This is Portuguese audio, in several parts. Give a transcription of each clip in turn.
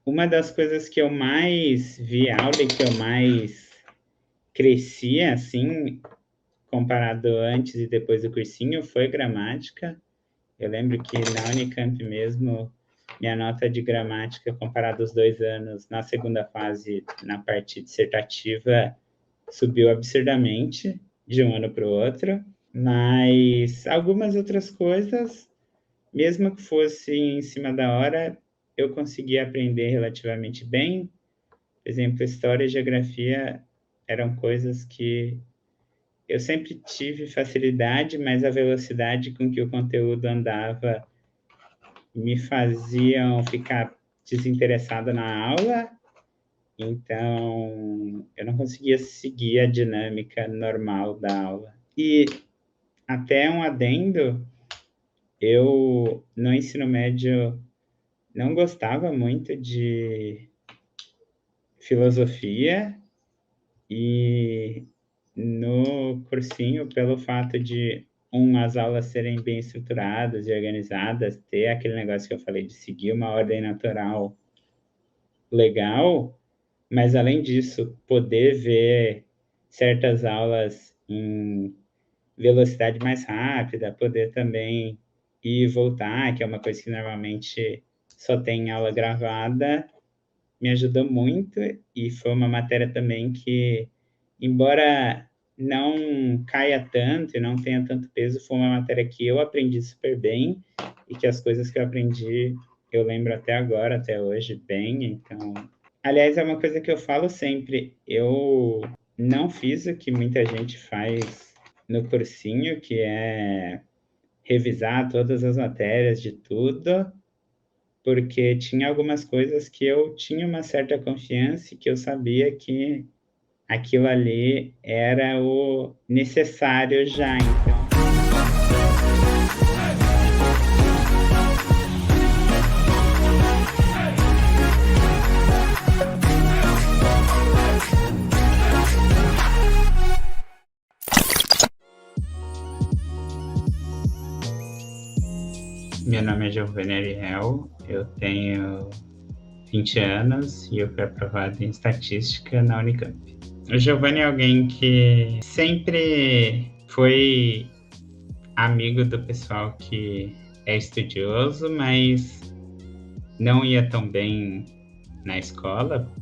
uma das coisas que eu mais vi aula e que eu mais crescia, assim, comparado antes e depois do cursinho, foi gramática. Eu lembro que na Unicamp mesmo, minha nota de gramática, comparado aos 2 anos, na segunda fase, na parte dissertativa, subiu absurdamente de um ano para o outro. Mas algumas outras coisas, mesmo que fosse em cima da hora, eu conseguia aprender relativamente bem. Por exemplo, história e geografia eram coisas que eu sempre tive facilidade, mas a velocidade com que o conteúdo andava me faziam ficar desinteressado na aula, então eu não conseguia seguir a dinâmica normal da aula. E até um adendo, eu no ensino médio não gostava muito de filosofia e no cursinho, pelo fato de as aulas serem bem estruturadas e organizadas, ter aquele negócio que eu falei de seguir uma ordem natural legal, mas além disso, poder ver certas aulas em velocidade mais rápida, poder também ir e voltar, que é uma coisa que normalmente só tem aula gravada, me ajudou muito e foi uma matéria também que, embora não caia tanto e não tenha tanto peso, foi uma matéria que eu aprendi super bem e que as coisas que eu aprendi eu lembro até agora, até hoje, bem. Então, aliás, é uma coisa que eu falo sempre, eu não fiz o que muita gente faz no cursinho, que é revisar todas as matérias de tudo, porque tinha algumas coisas que eu tinha uma certa confiança e que eu sabia que aquilo ali era o necessário já. Então, meu nome é Giovanni Ariel, eu tenho 20 anos e eu fui aprovado em estatística na Unicamp. O Giovanni é alguém que sempre foi amigo do pessoal que é estudioso, mas não ia tão bem na escola,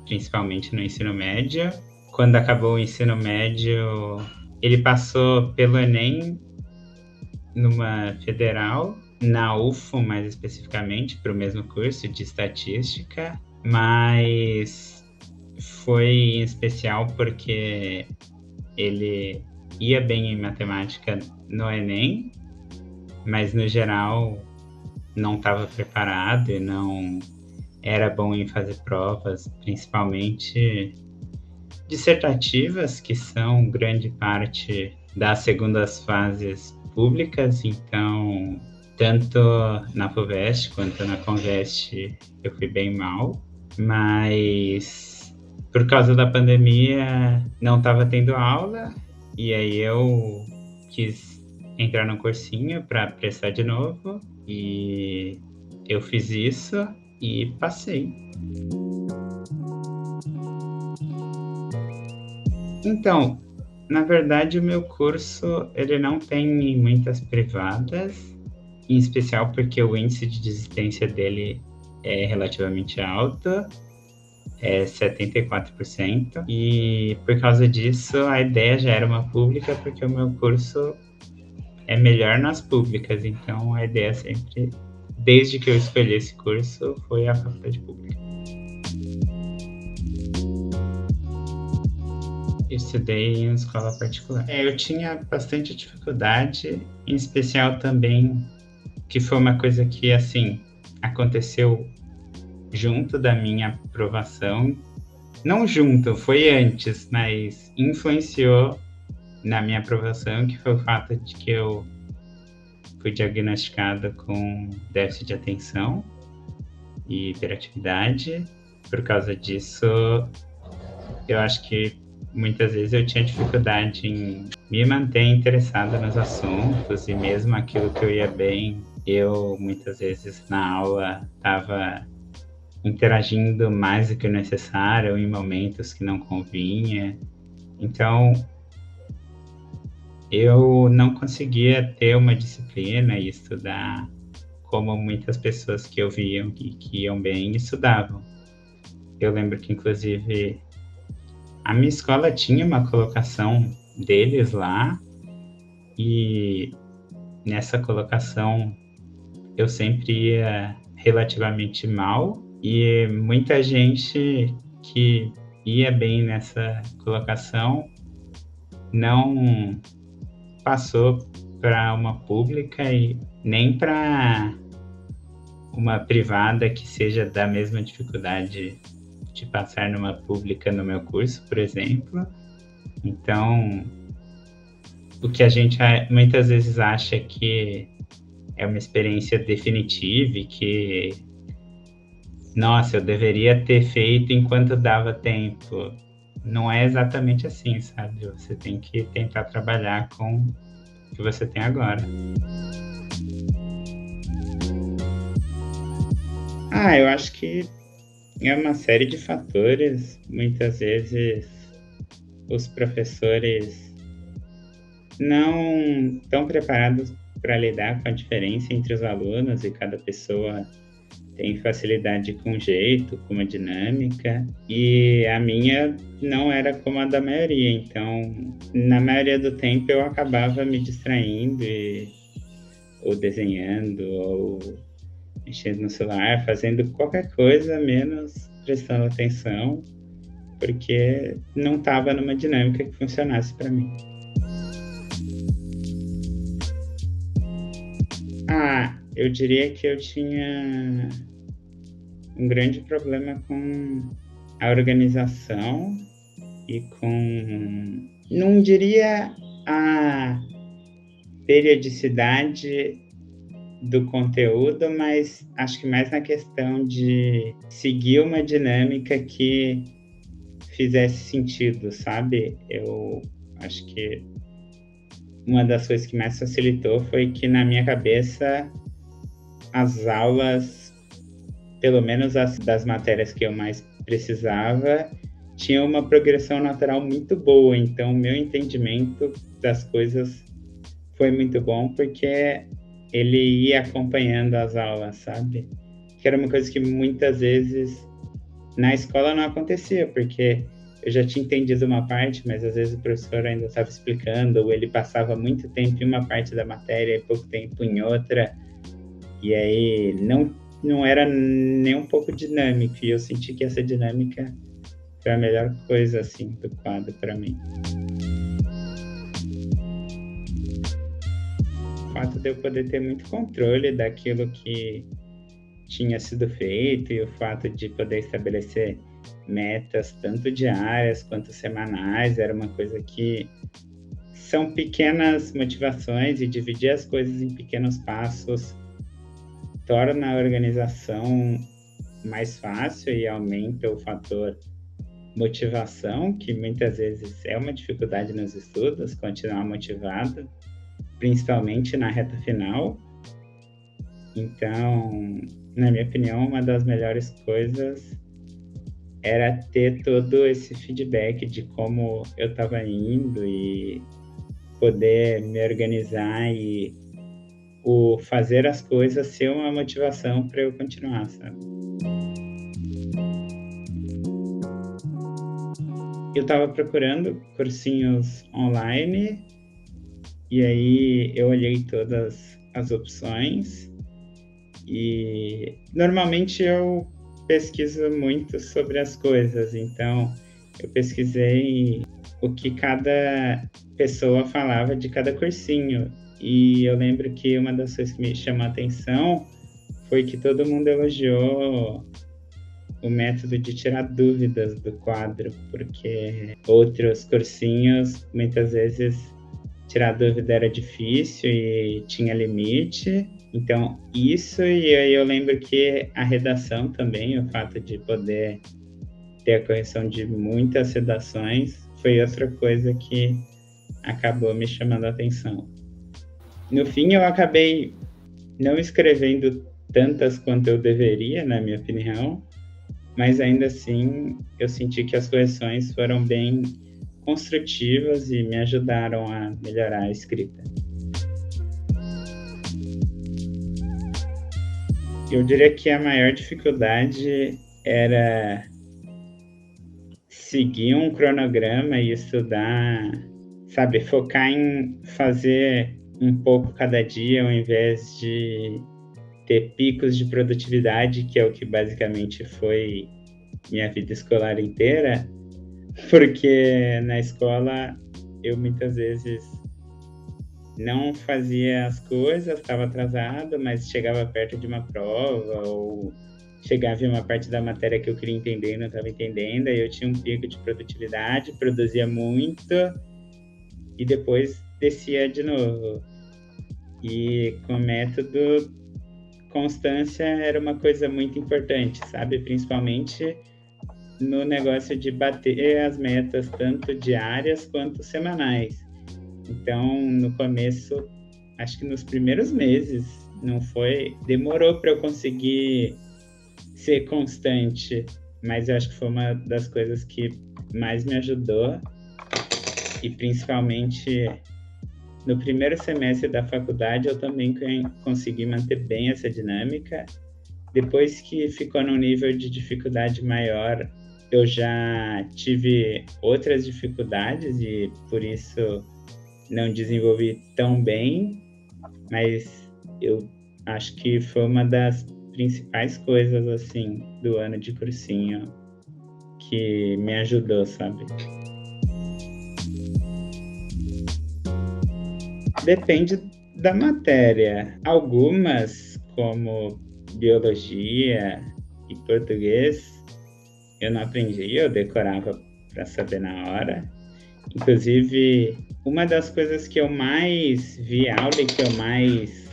principalmente no ensino médio. Quando acabou o ensino médio, ele passou pelo Enem numa federal, na UFO mais especificamente, para o mesmo curso de estatística, mas foi em especial porque ele ia bem em matemática no Enem, mas no geral não estava preparado e não era bom em fazer provas, principalmente dissertativas, que são grande parte das segundas fases públicas. Então, tanto na FUVEST quanto na CONVEST eu fui bem mal, mas por causa da pandemia não estava tendo aula e aí eu quis entrar no cursinho para prestar de novo e eu fiz isso e passei. Então, na verdade, o meu curso ele não tem muitas privadas, em especial porque o índice de desistência dele é relativamente alto, é 74%, e por causa disso a ideia já era uma pública, porque o meu curso é melhor nas públicas, então a ideia sempre, desde que eu escolhi esse curso, foi a faculdade pública. Estudei em escola particular. Eu tinha bastante dificuldade, em especial também, que foi uma coisa que, assim, aconteceu junto da minha aprovação. Não junto, foi antes, mas influenciou na minha aprovação, que foi o fato de que eu fui diagnosticado com déficit de atenção e hiperatividade. Por causa disso, eu acho que muitas vezes eu tinha dificuldade em me manter interessado nos assuntos e mesmo aquilo que eu ia bem, eu muitas vezes na aula estava interagindo mais do que o necessário em momentos que não convinha. Então, eu não conseguia ter uma disciplina e estudar como muitas pessoas que eu via que iam bem estudavam. Eu lembro que, inclusive, a minha escola tinha uma colocação deles lá, e nessa colocação eu sempre ia relativamente mal, e muita gente que ia bem nessa colocação não passou para uma pública e nem para uma privada que seja da mesma dificuldade de passar numa pública no meu curso, por exemplo. Então, o que a gente muitas vezes acha que é uma experiência definitiva e que, nossa, eu deveria ter feito enquanto dava tempo. Não é exatamente assim, sabe? Você tem que tentar trabalhar com o que você tem agora. Eu acho que é uma série de fatores. Muitas vezes os professores não estão preparados para lidar com a diferença entre os alunos, e cada pessoa tem facilidade com um jeito, com uma dinâmica, e a minha não era como a da maioria. Então, na maioria do tempo eu acabava me distraindo, ou desenhando, ou mexendo no celular, fazendo qualquer coisa menos prestando atenção, porque não estava numa dinâmica que funcionasse para mim. Eu diria que eu tinha um grande problema com a organização e com, não diria a periodicidade do conteúdo, mas acho que mais na questão de seguir uma dinâmica que fizesse sentido, sabe? Eu acho que uma das coisas que mais facilitou foi que, na minha cabeça, as aulas, pelo menos as das matérias que eu mais precisava, tinham uma progressão natural muito boa. Então, o meu entendimento das coisas foi muito bom, porque ele ia acompanhando as aulas, sabe? Que era uma coisa que muitas vezes na escola não acontecia, porque eu já tinha entendido uma parte, mas às vezes o professor ainda estava explicando, ou ele passava muito tempo em uma parte da matéria e pouco tempo em outra, e aí não era nem um pouco dinâmico, e eu senti que essa dinâmica foi a melhor coisa, assim, do quadro para mim. O fato de eu poder ter muito controle daquilo que tinha sido feito, e o fato de poder estabelecer metas tanto diárias quanto semanais era uma coisa que são pequenas motivações, e dividir as coisas em pequenos passos torna a organização mais fácil e aumenta o fator motivação, que muitas vezes é uma dificuldade nos estudos, continuar motivado, principalmente na reta final. Então, na minha opinião, uma das melhores coisas era ter todo esse feedback de como eu estava indo, e poder me organizar, e o fazer as coisas ser uma motivação para eu continuar, sabe? Eu estava procurando cursinhos online, e aí eu olhei todas as opções, e normalmente eu pesquiso muito sobre as coisas, então eu pesquisei o que cada pessoa falava de cada cursinho, e eu lembro que uma das coisas que me chamou a atenção foi que todo mundo elogiou o método de tirar dúvidas do quadro, porque outros cursinhos, muitas vezes, tirar dúvida era difícil e tinha limite. Então, isso, e aí eu lembro que a redação também, o fato de poder ter a correção de muitas redações, foi outra coisa que acabou me chamando a atenção. No fim, eu acabei não escrevendo tantas quanto eu deveria, na minha opinião, mas ainda assim eu senti que as correções foram bem construtivas e me ajudaram a melhorar a escrita. Eu diria que a maior dificuldade era seguir um cronograma e estudar, sabe, focar em fazer um pouco cada dia ao invés de ter picos de produtividade, que é o que basicamente foi minha vida escolar inteira, porque na escola eu muitas vezes não fazia as coisas, estava atrasado, mas chegava perto de uma prova ou chegava em uma parte da matéria que eu queria entender e não estava entendendo, aí eu tinha um pico de produtividade, produzia muito e depois descia de novo. E com o método, constância era uma coisa muito importante, sabe? Principalmente no negócio de bater as metas, tanto diárias quanto semanais. Então, no começo, acho que nos primeiros meses, não foi... Demorou para eu conseguir ser constante, mas eu acho que foi uma das coisas que mais me ajudou. E principalmente no primeiro semestre da faculdade, eu também consegui manter bem essa dinâmica. Depois que ficou num nível de dificuldade maior, eu já tive outras dificuldades e por isso não desenvolvi tão bem, mas eu acho que foi uma das principais coisas, assim, do ano de cursinho que me ajudou, sabe? Depende da matéria. Algumas, como biologia e português, eu não aprendi, eu decorava para saber na hora. Inclusive, uma das coisas que eu mais vi aula e que eu mais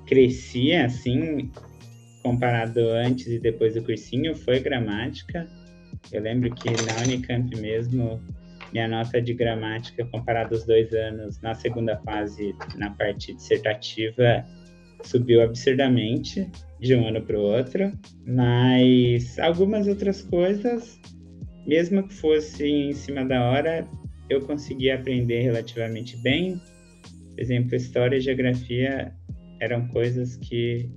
crescia, assim, comparado antes e depois do cursinho, foi gramática. Eu lembro que na Unicamp mesmo, minha nota de gramática, comparado aos 2 anos, na segunda fase, na parte dissertativa, subiu absurdamente de um ano para o outro. Mas algumas outras coisas, mesmo que fosse em cima da hora, eu consegui aprender relativamente bem. Por exemplo, história e geografia eram coisas que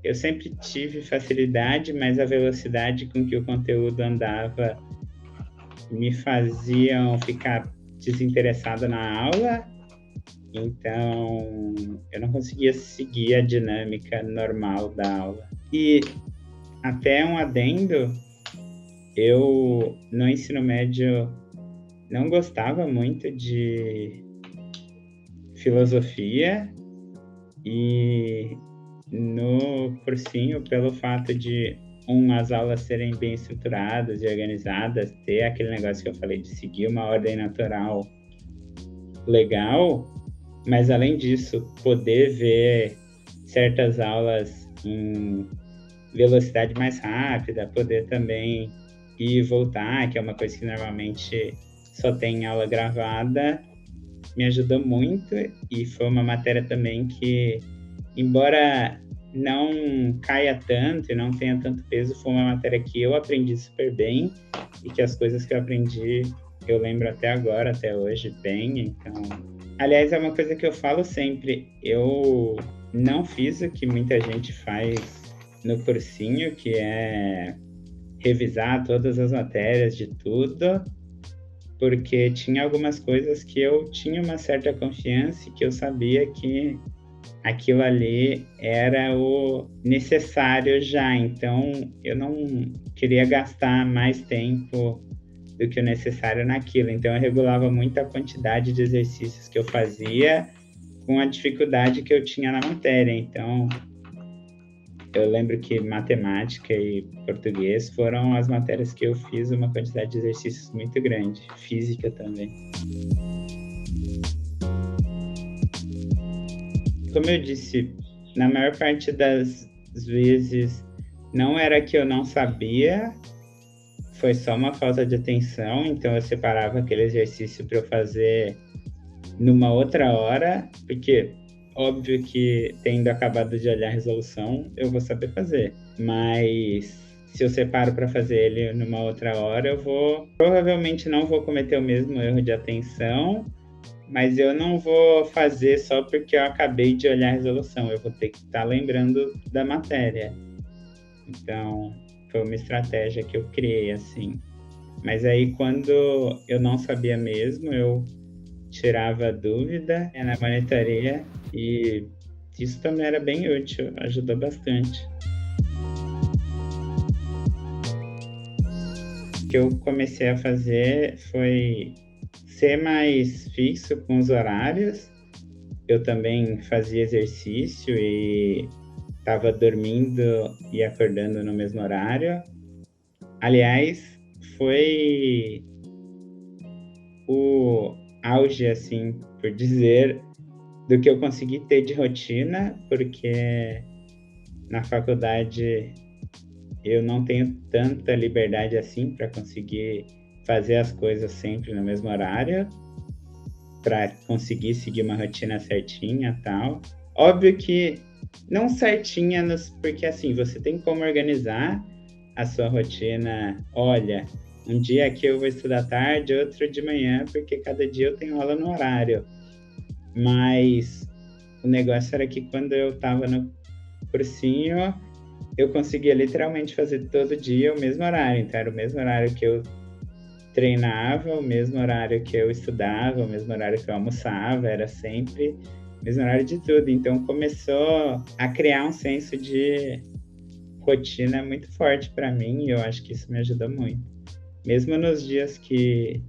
eu sempre tive facilidade, mas a velocidade com que o conteúdo andava me faziam ficar desinteressado na aula, então eu não conseguia seguir a dinâmica normal da aula. E até um adendo, eu no ensino médio não gostava muito de filosofia e no cursinho, pelo fato de as aulas serem bem estruturadas e organizadas, ter aquele negócio que eu falei de seguir uma ordem natural legal, mas além disso, poder ver certas aulas em velocidade mais rápida, poder também ir e voltar, que é uma coisa que normalmente só tem aula gravada, me ajudou muito e foi uma matéria também que, embora não caia tanto e não tenha tanto peso, foi uma matéria que eu aprendi super bem e que as coisas que eu aprendi eu lembro até agora, até hoje, bem. Então, aliás, é uma coisa que eu falo sempre, eu não fiz o que muita gente faz no cursinho, que é revisar todas as matérias de tudo, porque tinha algumas coisas que eu tinha uma certa confiança e que eu sabia que aquilo ali era o necessário já, então eu não queria gastar mais tempo do que o necessário naquilo, então eu regulava muito a quantidade de exercícios que eu fazia com a dificuldade que eu tinha na matéria, então eu lembro que matemática e português foram as matérias que eu fiz uma quantidade de exercícios muito grande, física também. Como eu disse, na maior parte das vezes não era que eu não sabia, foi só uma falta de atenção, então eu separava aquele exercício para eu fazer numa outra hora, porque óbvio que tendo acabado de olhar a resolução, eu vou saber fazer, mas se eu separo para fazer ele numa outra hora, provavelmente não vou cometer o mesmo erro de atenção, mas eu não vou fazer só porque eu acabei de olhar a resolução, eu vou ter que estar lembrando da matéria. Então, foi uma estratégia que eu criei, assim. Mas aí, quando eu não sabia mesmo, eu tirava a dúvida na monitoria e isso também era bem útil, ajudou bastante. O que eu comecei a fazer foi ser mais fixo com os horários. Eu também fazia exercício e estava dormindo e acordando no mesmo horário. Aliás, foi o auge, assim, por dizer, do que eu consegui ter de rotina, porque na faculdade eu não tenho tanta liberdade assim para conseguir fazer as coisas sempre no mesmo horário, para conseguir seguir uma rotina certinha e tal. Óbvio que não certinha, porque assim, você tem como organizar a sua rotina. Olha, um dia aqui eu vou estudar tarde, outro de manhã, porque cada dia eu tenho aula no horário. Mas o negócio era que quando eu estava no cursinho, eu conseguia literalmente fazer todo dia o mesmo horário. Então era o mesmo horário que eu treinava, o mesmo horário que eu estudava, o mesmo horário que eu almoçava, era sempre o mesmo horário de tudo. Então começou a criar um senso de rotina muito forte para mim e eu acho que isso me ajudou muito. Mesmo nos dias que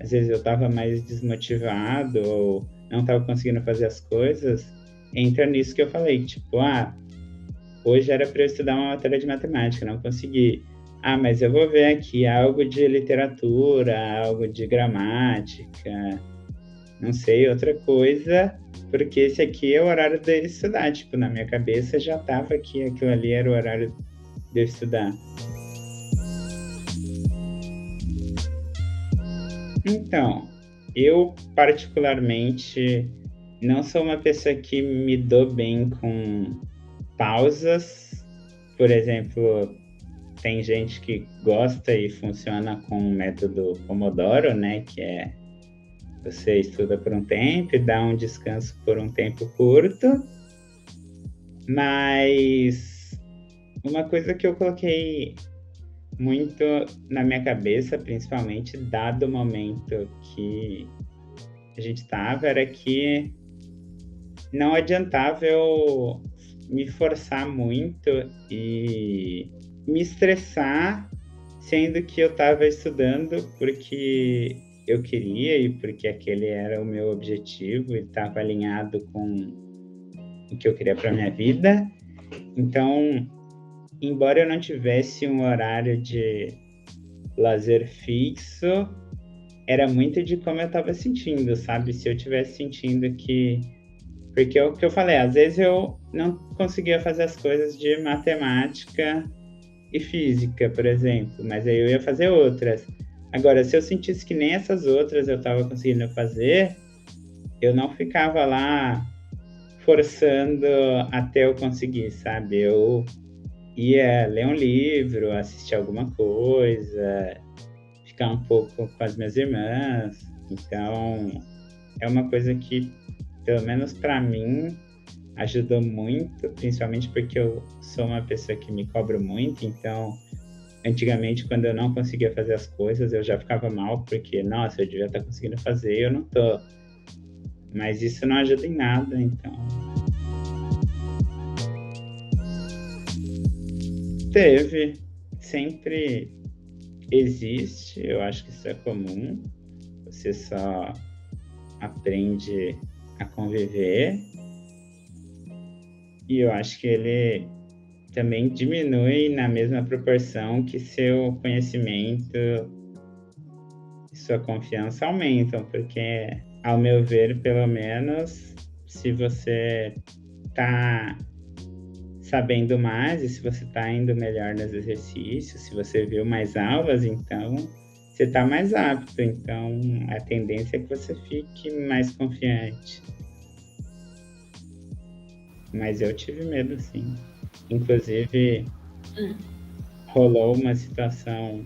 às vezes eu estava mais desmotivado ou não estava conseguindo fazer as coisas, entra nisso que eu falei, tipo, hoje era para eu estudar uma matéria de matemática, não consegui. Mas eu vou ver aqui algo de literatura, algo de gramática, não sei, outra coisa, porque esse aqui é o horário de estudar. Tipo, na minha cabeça já estava que aquilo ali era o horário de eu estudar. Então, eu particularmente não sou uma pessoa que me dou bem com pausas. Por exemplo, tem gente que gosta e funciona com o método Pomodoro, né? Que é você estuda por um tempo e dá um descanso por um tempo curto. Mas uma coisa que eu coloquei muito na minha cabeça, principalmente dado o momento que a gente estava, era que não adiantava eu me forçar muito e me estressar, sendo que eu estava estudando porque eu queria e porque aquele era o meu objetivo e estava alinhado com o que eu queria para minha vida. Então, embora eu não tivesse um horário de lazer fixo, era muito de como eu estava sentindo, sabe? Se eu tivesse sentindo que... Porque é o que eu falei, às vezes eu não conseguia fazer as coisas de matemática e física, por exemplo, mas aí eu ia fazer outras. Agora, se eu sentisse que nem essas outras eu estava conseguindo fazer, eu não ficava lá forçando até eu conseguir, sabe? Eu ia ler um livro, assistir alguma coisa, ficar um pouco com as minhas irmãs. Então, é uma coisa que, pelo menos para mim, ajudou muito, principalmente porque eu sou uma pessoa que me cobro muito, então antigamente quando eu não conseguia fazer as coisas eu já ficava mal porque, nossa, eu devia estar conseguindo fazer e eu não tô. Mas isso não ajuda em nada, então... Teve, sempre existe, eu acho que isso é comum, você só aprende a conviver e eu acho que ele também diminui na mesma proporção que seu conhecimento e sua confiança aumentam, porque, ao meu ver, pelo menos, se você está sabendo mais e se você está indo melhor nos exercícios, se você viu mais aulas, então você está mais apto, então a tendência é que você fique mais confiante. Mas eu tive medo, sim. Inclusive, rolou uma situação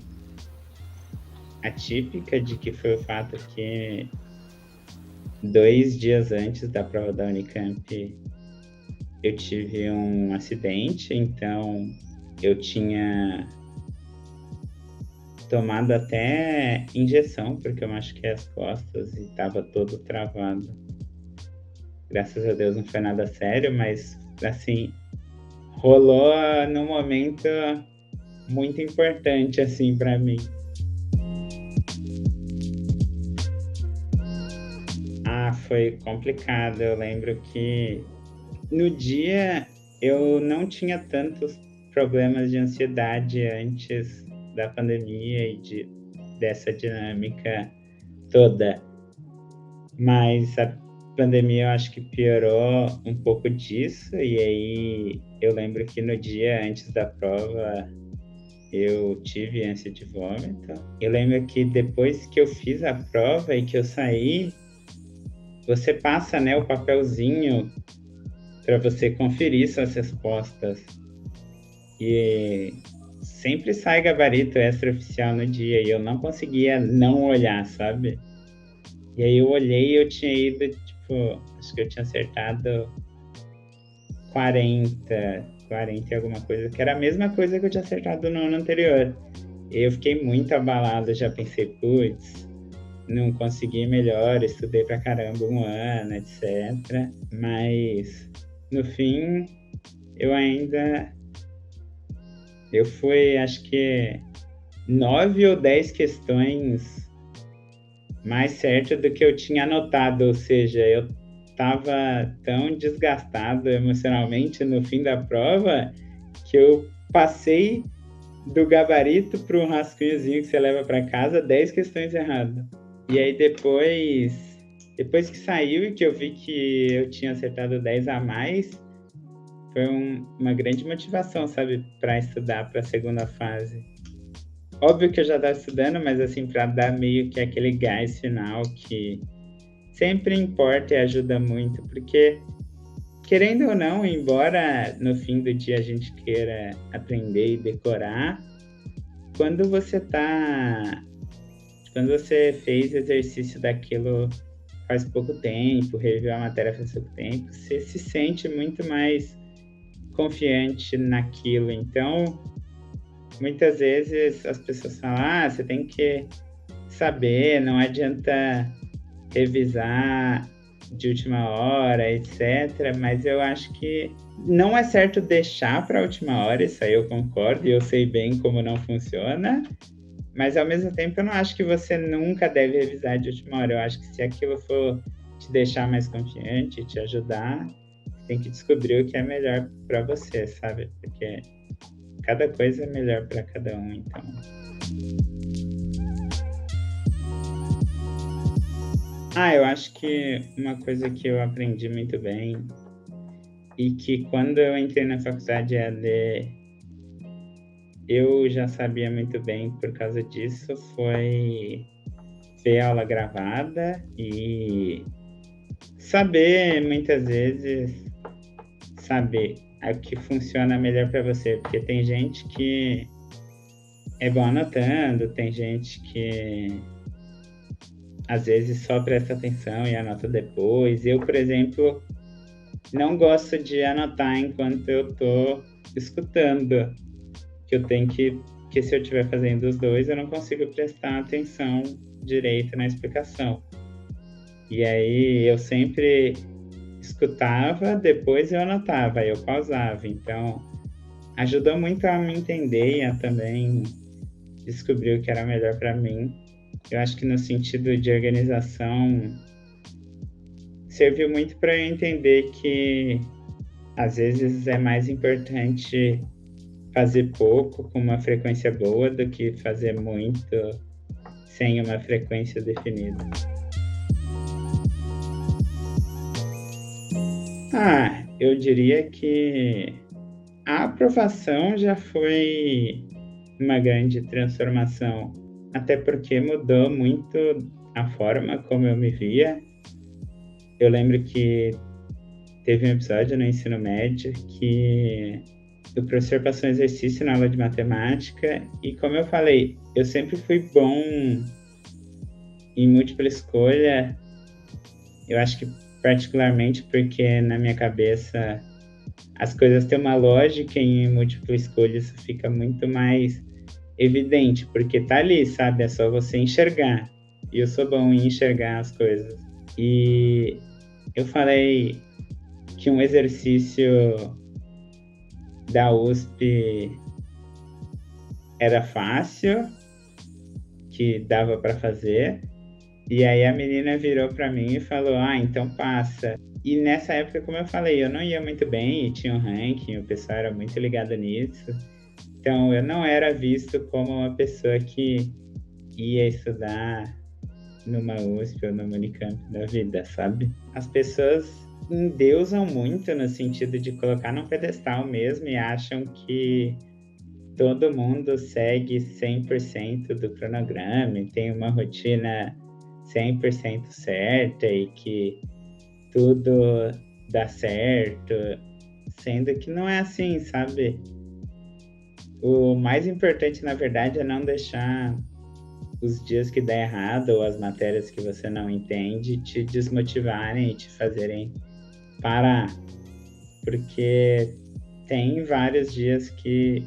atípica, de que foi o fato que 2 dias antes da prova da Unicamp eu tive um acidente, então eu tinha tomado até injeção, porque eu machuquei as costas e estava todo travado. Graças a Deus não foi nada sério, mas assim, rolou num momento muito importante assim para mim. Foi complicado. Eu lembro que no dia eu não tinha tantos problemas de ansiedade antes da pandemia e dessa dinâmica toda, mas a pandemia eu acho que piorou um pouco disso, e aí eu lembro que no dia antes da prova eu tive ânsia de vômito. Eu lembro que depois que eu fiz a prova e que eu saí, você passa, né, o papelzinho para você conferir suas respostas. E sempre sai gabarito extraoficial no dia e eu não conseguia não olhar, sabe? E aí eu olhei e eu tinha ido, tipo, acho que eu tinha acertado 40 e alguma coisa, que era a mesma coisa que eu tinha acertado no ano anterior. E eu fiquei muito abalado, já pensei, putz, não consegui melhor, estudei pra caramba um ano, etc. Mas no fim, eu fui, acho que 9 ou 10 questões mais certo do que eu tinha anotado, ou seja, eu estava tão desgastado emocionalmente no fim da prova que eu passei do gabarito para um rascunhozinho que você leva para casa 10 questões erradas. E aí depois que saiu e que eu vi que eu tinha acertado 10 a mais, foi uma grande motivação, sabe, para estudar para a segunda fase. Óbvio que eu já estava estudando, mas assim, para dar meio que aquele gás final que sempre importa e ajuda muito, porque, querendo ou não, embora no fim do dia a gente queira aprender e decorar, quando você fez exercício daquilo faz pouco tempo, reviu a matéria faz pouco tempo, você se sente muito mais confiante naquilo. Então, muitas vezes as pessoas falam, você tem que saber, não adianta revisar de última hora, etc. Mas eu acho que não é certo deixar para a última hora, isso aí eu concordo, e eu sei bem como não funciona, mas ao mesmo tempo eu não acho que você nunca deve revisar de última hora. Eu acho que se aquilo for te deixar mais confiante, te ajudar, você tem que descobrir o que é melhor para você, sabe? Porque cada coisa é melhor para cada um, então. Eu acho que uma coisa que eu aprendi muito bem e que quando eu entrei na faculdade EAD eu já sabia muito bem por causa disso foi ver a aula gravada e saber, muitas vezes, saber o que funciona melhor para você, porque tem gente que é bom anotando, tem gente que às vezes só presta atenção e anota depois. Eu, por exemplo, não gosto de anotar enquanto eu estou escutando, que se eu estiver fazendo os dois, eu não consigo prestar atenção direito na explicação. E aí eu sempre escutava, depois eu anotava, eu pausava. Então, ajudou muito a me entender e a também descobrir o que era melhor para mim. Eu acho que no sentido de organização, serviu muito para eu entender que às vezes é mais importante fazer pouco com uma frequência boa do que fazer muito sem uma frequência definida. Eu diria que a aprovação já foi uma grande transformação, até porque mudou muito a forma como eu me via. Eu lembro que teve um episódio no ensino médio que o professor passou um exercício na aula de matemática e, como eu falei, eu sempre fui bom em múltipla escolha. Eu acho que particularmente porque na minha cabeça as coisas têm uma lógica e em múltipla escolha isso fica muito mais evidente, porque tá ali, sabe? É só você enxergar. E eu sou bom em enxergar as coisas. E eu falei que um exercício da USP era fácil, que dava para fazer. E aí a menina virou para mim e falou: "Ah, então passa". E nessa época, como eu falei, eu não ia muito bem e tinha um ranking, o pessoal era muito ligado nisso. Então eu não era visto como uma pessoa que ia estudar numa USP ou numa Unicamp da vida, sabe? As pessoas endeusam muito no sentido de colocar num pedestal mesmo e acham que todo mundo segue 100% do cronograma e tem uma rotina 100% certa e que tudo dá certo, sendo que não é assim, sabe? O mais importante, na verdade, é não deixar os dias que dá errado ou as matérias que você não entende te desmotivarem e te fazerem parar. Porque tem vários dias que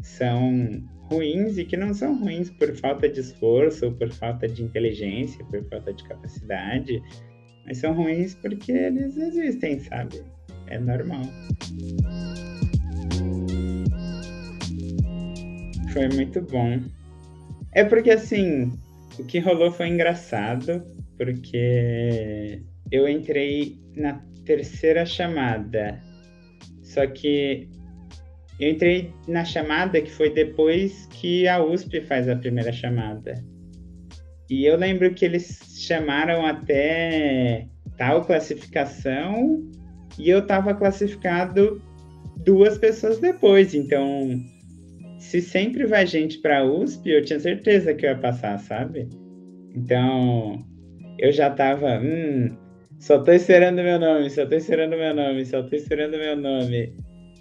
são ruins e que não são ruins por falta de esforço, ou por falta de inteligência, por falta de capacidade, mas são ruins porque eles existem, sabe? É normal. Foi muito bom. É porque assim, o que rolou foi engraçado, porque eu entrei na terceira chamada. Só que eu entrei na chamada que foi depois que a USP faz a primeira chamada. E eu lembro que eles chamaram até tal classificação e eu estava classificado 2 pessoas depois. Então, se sempre vai gente para a USP, eu tinha certeza que eu ia passar, sabe? Então, eu já estava, só tô esperando meu nome, só tô esperando meu nome, só tô esperando meu nome.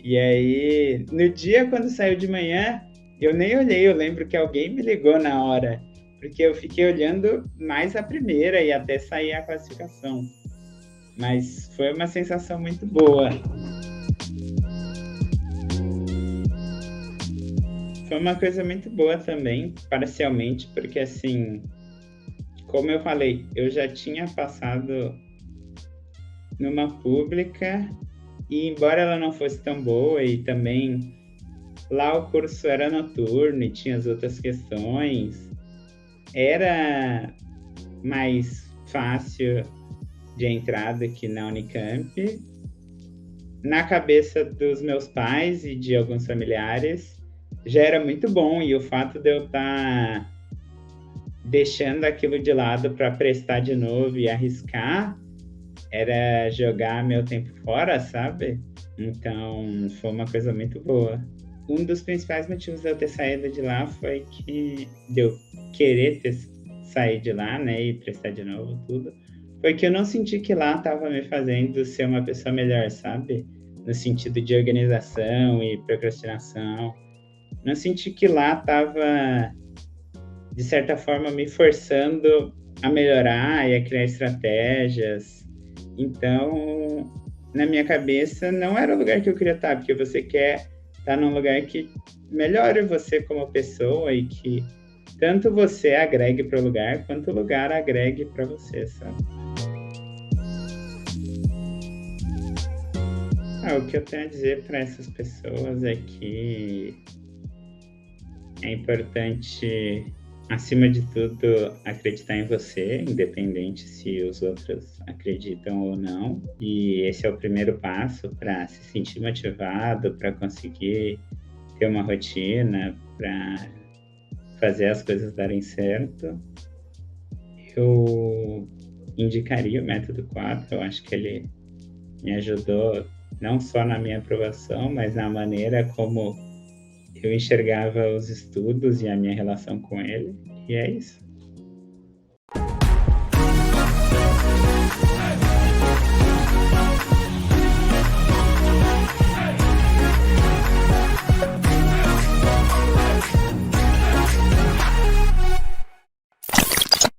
E aí, no dia quando saiu de manhã, eu nem olhei, eu lembro que alguém me ligou na hora, porque eu fiquei olhando mais a primeira e até sair a classificação. Mas foi uma sensação muito boa. Foi uma coisa muito boa também, parcialmente, porque assim, como eu falei, eu já tinha passado numa pública e embora ela não fosse tão boa e também lá o curso era noturno e tinha as outras questões, era mais fácil de entrada que na Unicamp. Na cabeça dos meus pais e de alguns familiares, já era muito bom e o fato de eu estar deixando aquilo de lado para prestar de novo e arriscar era jogar meu tempo fora, sabe? Então, foi uma coisa muito boa. Um dos principais motivos de eu ter saído de lá foi que de eu querer sair de lá, né, e prestar de novo tudo, foi que eu não senti que lá estava me fazendo ser uma pessoa melhor, sabe? No sentido de organização e procrastinação. Não senti que lá estava, de certa forma, me forçando a melhorar e a criar estratégias. Então, na minha cabeça, não era o lugar que eu queria estar, porque você quer estar num lugar que melhore você como pessoa e que tanto você agregue para o lugar, quanto o lugar agregue para você, sabe? O que eu tenho a dizer para essas pessoas é que é importante, acima de tudo, acreditar em você, independente se os outros acreditam ou não. E esse é o primeiro passo para se sentir motivado, para conseguir ter uma rotina, para fazer as coisas darem certo. Eu indicaria o método 4, eu acho que ele me ajudou não só na minha aprovação, mas na maneira como eu enxergava os estudos e a minha relação com ele. E é isso.